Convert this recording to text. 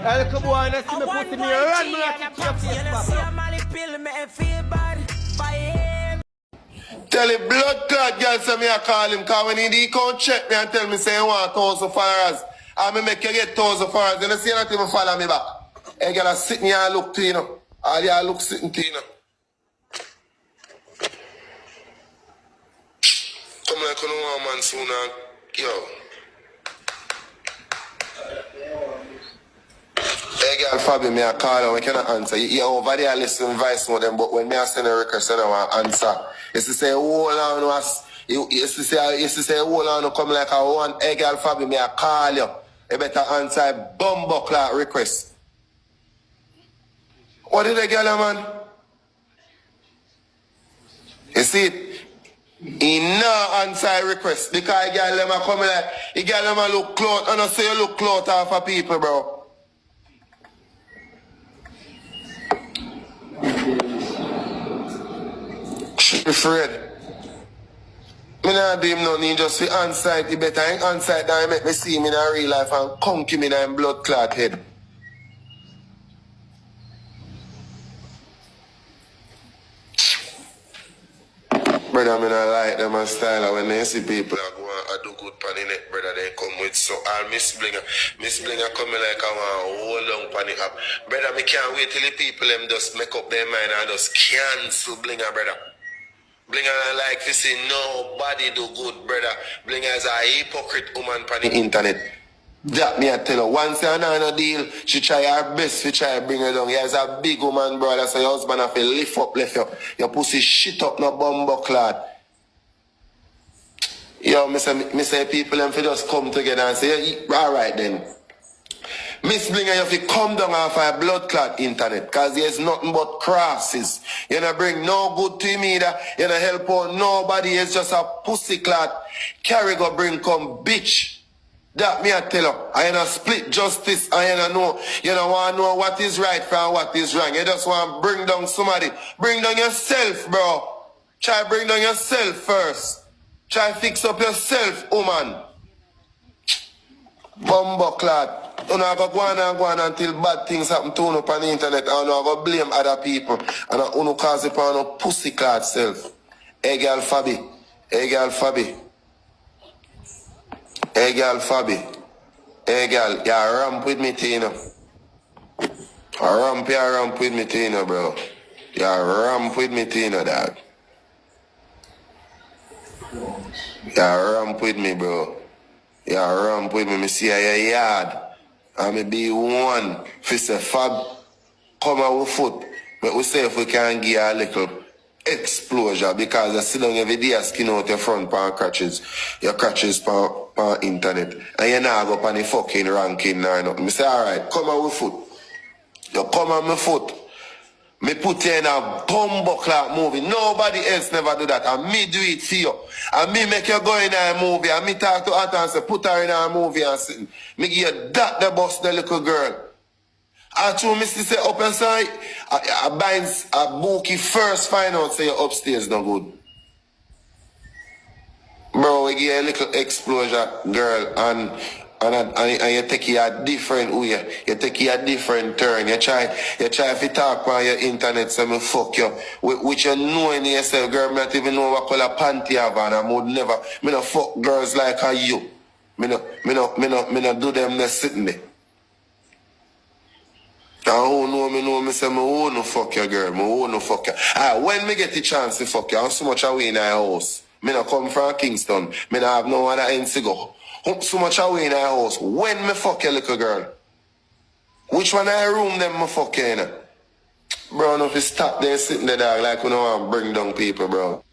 A little boy, and I see me put me run me at your face, tell the blood clot girl say me I call him, cause when he come check me and tell me say you want 1,000 followers, I me make you get 1,000 followers, and I see not even follow me back. Hey girl, I sit here and look to you know. All you look sitting to you know. Come like you know one man soon and yo. Hey girl, Fabbi, me I call her, we cannot answer. You over there listen voice note them, but when me I send a request, I don't answer. It's to say, hold on, it's to say, hold on, come like a one. Hey girl, Fabbi, me I call you. You better answer a bumbo clock request. What did the girl, man? You see it? He no answer a request because the girl them come like, the girl them look clout, and I say you look clout off of people, bro. She afraid. Me not do him nothing, just for on-site. He better ain't on-site than make me see him in a real life and conk him in a blood clot head. Brother, me not like them and style. When they see people that go and do good pan in it, brother, they come with so all Miss Blinger coming like I want hold on pan it up. Brother, me can't wait till the people them just make up their mind and just cancel Blinger, brother. Blinger like to see nobody do good, brother. Blinger is a hypocrite woman on the internet. That me I tell her, once you're not on a deal, she try her best to try to bring her down. You're a big woman, brother, so your husband have to lift up, left you. Your pussy shit up, no bumbo clad. Yo, me say people them just come together and say, yeah, all right then. Miss Blinger, you have to come down off a blood clot internet, because there's nothing but crosses. You don't bring no good to him either. You don't help out nobody. It's just a pussy clot. Carry go bring come bitch. That me I tell you. I ain't split justice. I ain't know. You don't want to know what is right from what is wrong. You just want to bring down somebody. Bring down yourself, bro. Try bring down yourself first. Try fix up yourself, woman. Bumbo clot. You know, I go on until bad things happen to you on the internet. And I go blame other people. And I go cause it on a pussy clot self. Hey girl Fabbi. Hey girl Fabbi. Hey girl Fabbi. Hey girl, you ramp with me, Tina. Ramp with me, Tina, bro. You ramp with me, Tina, dog. You ramp with me, bro. You ramp with me. Me see your yard. And me be one. If say Fab, come out with foot. But we say if we can give a little exposure, because I sit down every day skin out your front pan crutches. Your crutches pan internet. And you not go on the fucking ranking or nothing. Me say, alright, come out with foot. You come on my foot. Me put you in a bumbo clock movie. Nobody else never do that. And me do it for you. And me make you go in a movie. And me talk to her and say, put her in a movie and sit. Me give you that the boss the little girl. I told me to say up inside. I binds a bookie first find out say your upstairs no good. Bro, we give you a little exposure, girl, and you take it a different way. You take it a different turn. You try if you talk on your internet, so me fuck you. Which you know in yourself, girl, me not even know what color panty you have, and I would never. Me no fuck girls like you. Me no do them the sitting there. And who know me say me who no fuck your girl, me who no fuck you. When me get the chance to fuck you, I'm so much away in our house. Me no come from Kingston. Me no have no other end to go. So much away in our house. When me fuck your little girl? Which one I room them me fuck you in? Bro, no if you stop there sitting there dog like you know I'm bring down people, bro.